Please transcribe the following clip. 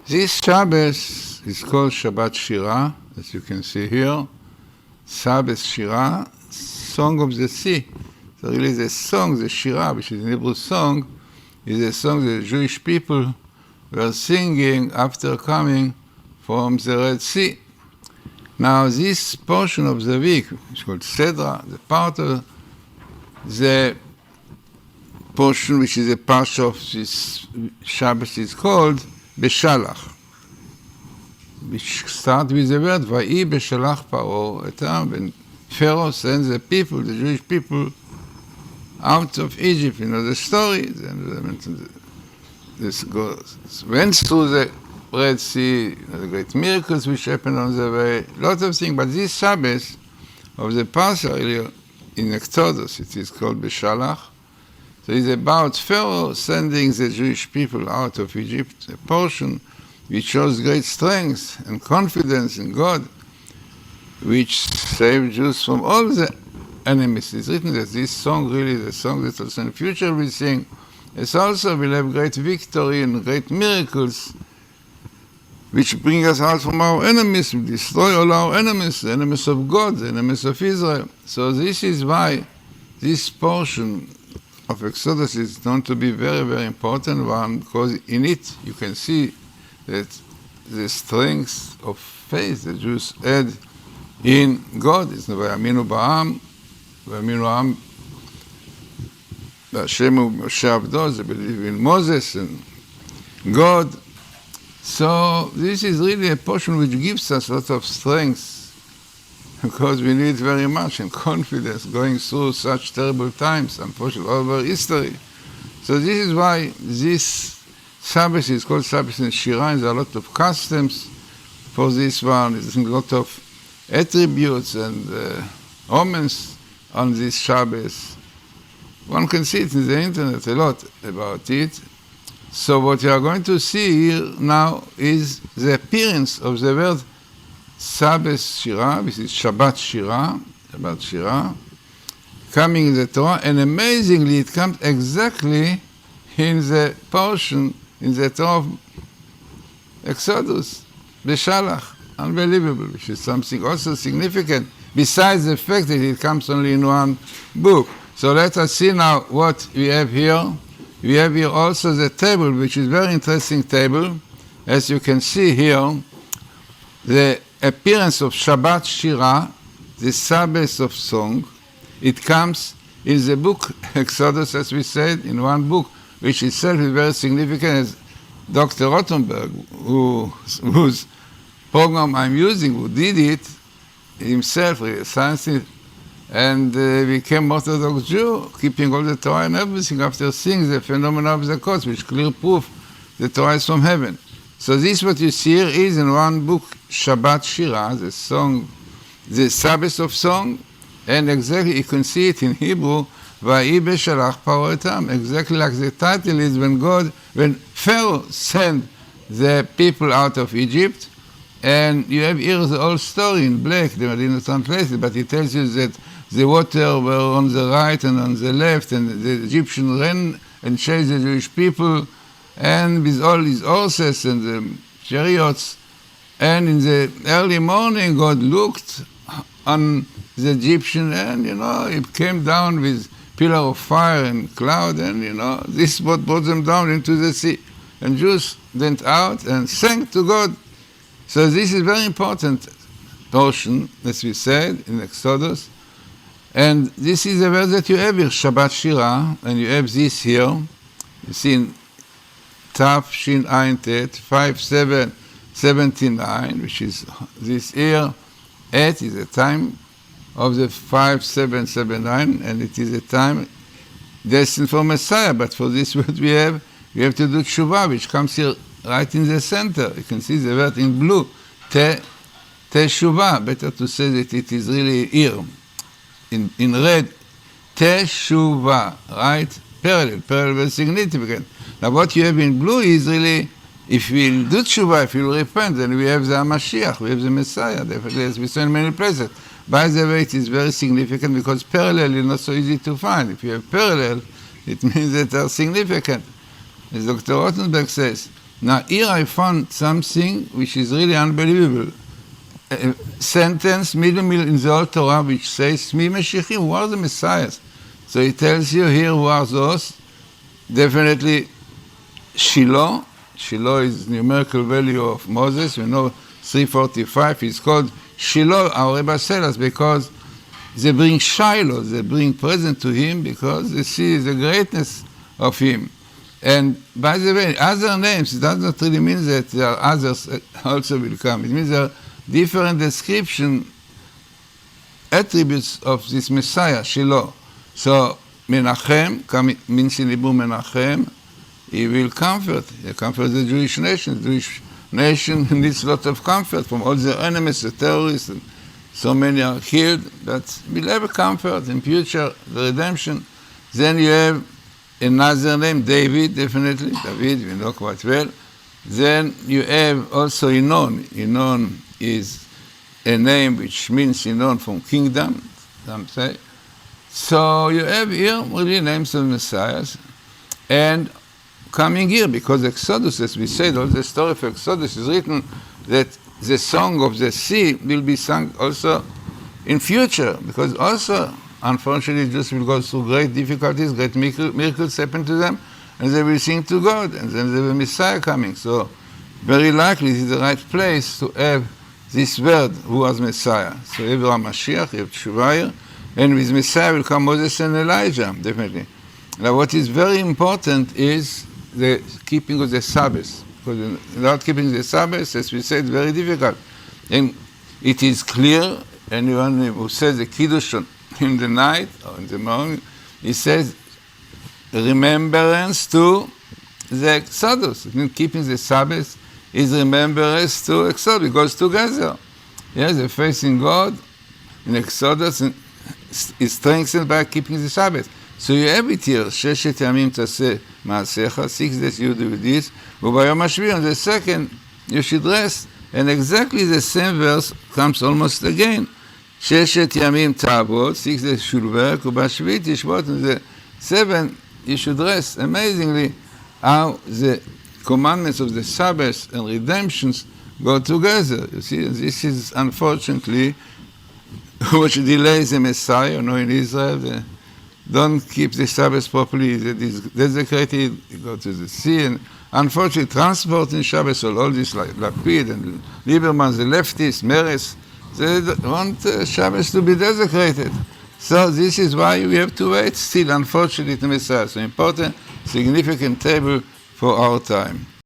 This Sabbath is called Shabbat Shirah, as you can see here. Sabbath Shirah, Song of the Sea. So really the song, the Shirah, which is an Hebrew song, is a song that the Jewish people were singing after coming from the Red Sea. Now this portion of the week, which is called Sedra, the part of the portion which is a part of this Shabbat is called Beshalach, which starts with the word Va'i Beshalach Paro, a time when Pharaoh sends the people, the Jewish people, out of Egypt. You know the story. This goes, went through the Red Sea, the great miracles which happened on the way, lots of things. But this Sabbath of the Passover in Exodus, it is called Beshalach. So it's about Pharaoh sending the Jewish people out of Egypt, a portion which shows great strength and confidence in God, which saved Jews from all the enemies. It's written that this song, really the song that also in the future we sing, is also will have great victory and great miracles which bring us out from our enemies, we destroy all our enemies, the enemies of God, the enemies of Israel. So this is why this portion of Exodus is known to be very, very important one, because in it you can see that the strength of faith the Jews had in God. It's Vayaminu ba'am, Vayaminu am Hashem u'Moshe Avdo, they believe in Moses and God. So this is really a portion which gives us a lot of strength, because we need very much, and confidence going through such terrible times, unfortunately, all over history. So this is why this Sabbath is called Sabbath in Shirah. There are a lot of customs for this one. There's a lot of attributes and omens on this Sabbath. One can see it in the internet a lot about it. So what you are going to see here now is the appearance of the word Sabbath Shirah, which is Shabbat Shirah, coming in the Torah, and amazingly it comes exactly in the portion in the Torah of Exodus, Beshalach, unbelievable, which is something also significant, besides the fact that it comes only in one book. So let us see now what we have here. We have here also the table, which is a very interesting table. As you can see here, the appearance of Shabbat Shirah, the Sabbath of song, it comes in the book Exodus, as we said, in one book, which itself is very significant, as Dr. Rothenberg, whose program I'm using, who did it himself, a scientist, and became Orthodox Jew, keeping all the Torah and everything after seeing the phenomena of the cross, which clear proof the Torah is from heaven. So this what you see here is in one book, Shabbat Shirah, the song, the Sabbath of song, and exactly you can see it in Hebrew, Va'i Beshalach Paro etam, exactly like the title is when Pharaoh sent the people out of Egypt, and you have here the whole story in black, they didn't translate it, but it tells you that the water were on the right and on the left, and the Egyptian ran and chased the Jewish people, and with all his horses and the chariots. And in the early morning, God looked on the Egyptian, and, he came down with pillar of fire and cloud, and, this what brought them down into the sea. And Jews went out and sang to God. So this is very important portion, as we said, in Exodus. And this is the word that you have here, Shabbat Shirah, and you have this here. You see in Tav Shin Ayin Tet 5779, which is this year. 8 is the time of the 5779, and it is a time destined for Messiah. But for this word we have to do Tshuva, which comes here right in the center. You can see the word in blue, Teshuvah. Better to say that it is really here. In red, Teshuvah, right? Parallel, very significant. Now what you have in blue is really, if we'll do Teshuvah, if we'll repent, then we have the Mashiach, we have the Messiah, definitely, as we saw in many places. By the way, it is very significant because parallel is not so easy to find. If you have parallel, it means that they are significant. As Dr. Rothenberg says, Now here I found something which is really unbelievable. A sentence, middle in the Old Torah, which says, Mi Meshichim, who are the Messiahs? So it tells you here who are those. Definitely Shiloh. Shiloh is numerical value of Moses. We know 345. It's called Shiloh, our Rebbe tells us, because they bring Shiloh, they bring present to him because they see the greatness of him. And by the way, other names, it does not really mean that there are others also will come. It means there are different description, attributes of this Messiah, Shiloh. So Menachem means in Hebrew Menachem, he will comfort. He comfort the Jewish nation. The Jewish nation needs a lot of comfort from all their enemies, the terrorists, and so many are killed. But we'll have a comfort in future, the redemption. Then you have another name, David, definitely. David, we know quite well. Then you have also Inon. Inon is a name which means Inon from kingdom, some say. So you have here really names of messiahs. And coming here, because Exodus, as we said, all the story of Exodus is written that the song of the sea will be sung also in future, because also, unfortunately, Jews will go through great difficulties, great miracles happen to them, and they will sing to God, and then there will be Messiah coming. So very likely it is the right place to have this word, who was Messiah. So Abraham Mashiach, you have Tshuva, and with Messiah will come Moses and Elijah, definitely. Now what is very important is the keeping of the Sabbath. Because without keeping the Sabbath, as we said, very difficult. And it is clear, anyone who says the Kiddush in the night or in the morning, he says remembrance to the Exodus. It means keeping the Sabbath is remembrance to Exodus. It goes together. Yes, the faith in God in Exodus is strengthened by keeping the Sabbath. So you have it here, ששת ימים תעשה מעשיך, 6 days you do this, וביום השביעי, on the second, you should rest. And exactly the same verse comes almost again. ששת ימים תעבוד, 6 days should work, ובשביעי תשבות, on the 7, you should rest. Amazingly, how the commandments of the Sabbath and redemptions go together. You see, this is unfortunately which delays the Messiah. You know, in Israel, they don't keep the Sabbath properly. It is desecrated. You go to the sea, and unfortunately, transporting Shabbos, all this like Lapid and Lieberman, the leftists, Meretz, they want Shabbos to be desecrated. So this is why we have to wait still, unfortunately, the Messiah. So important, significant table for our time.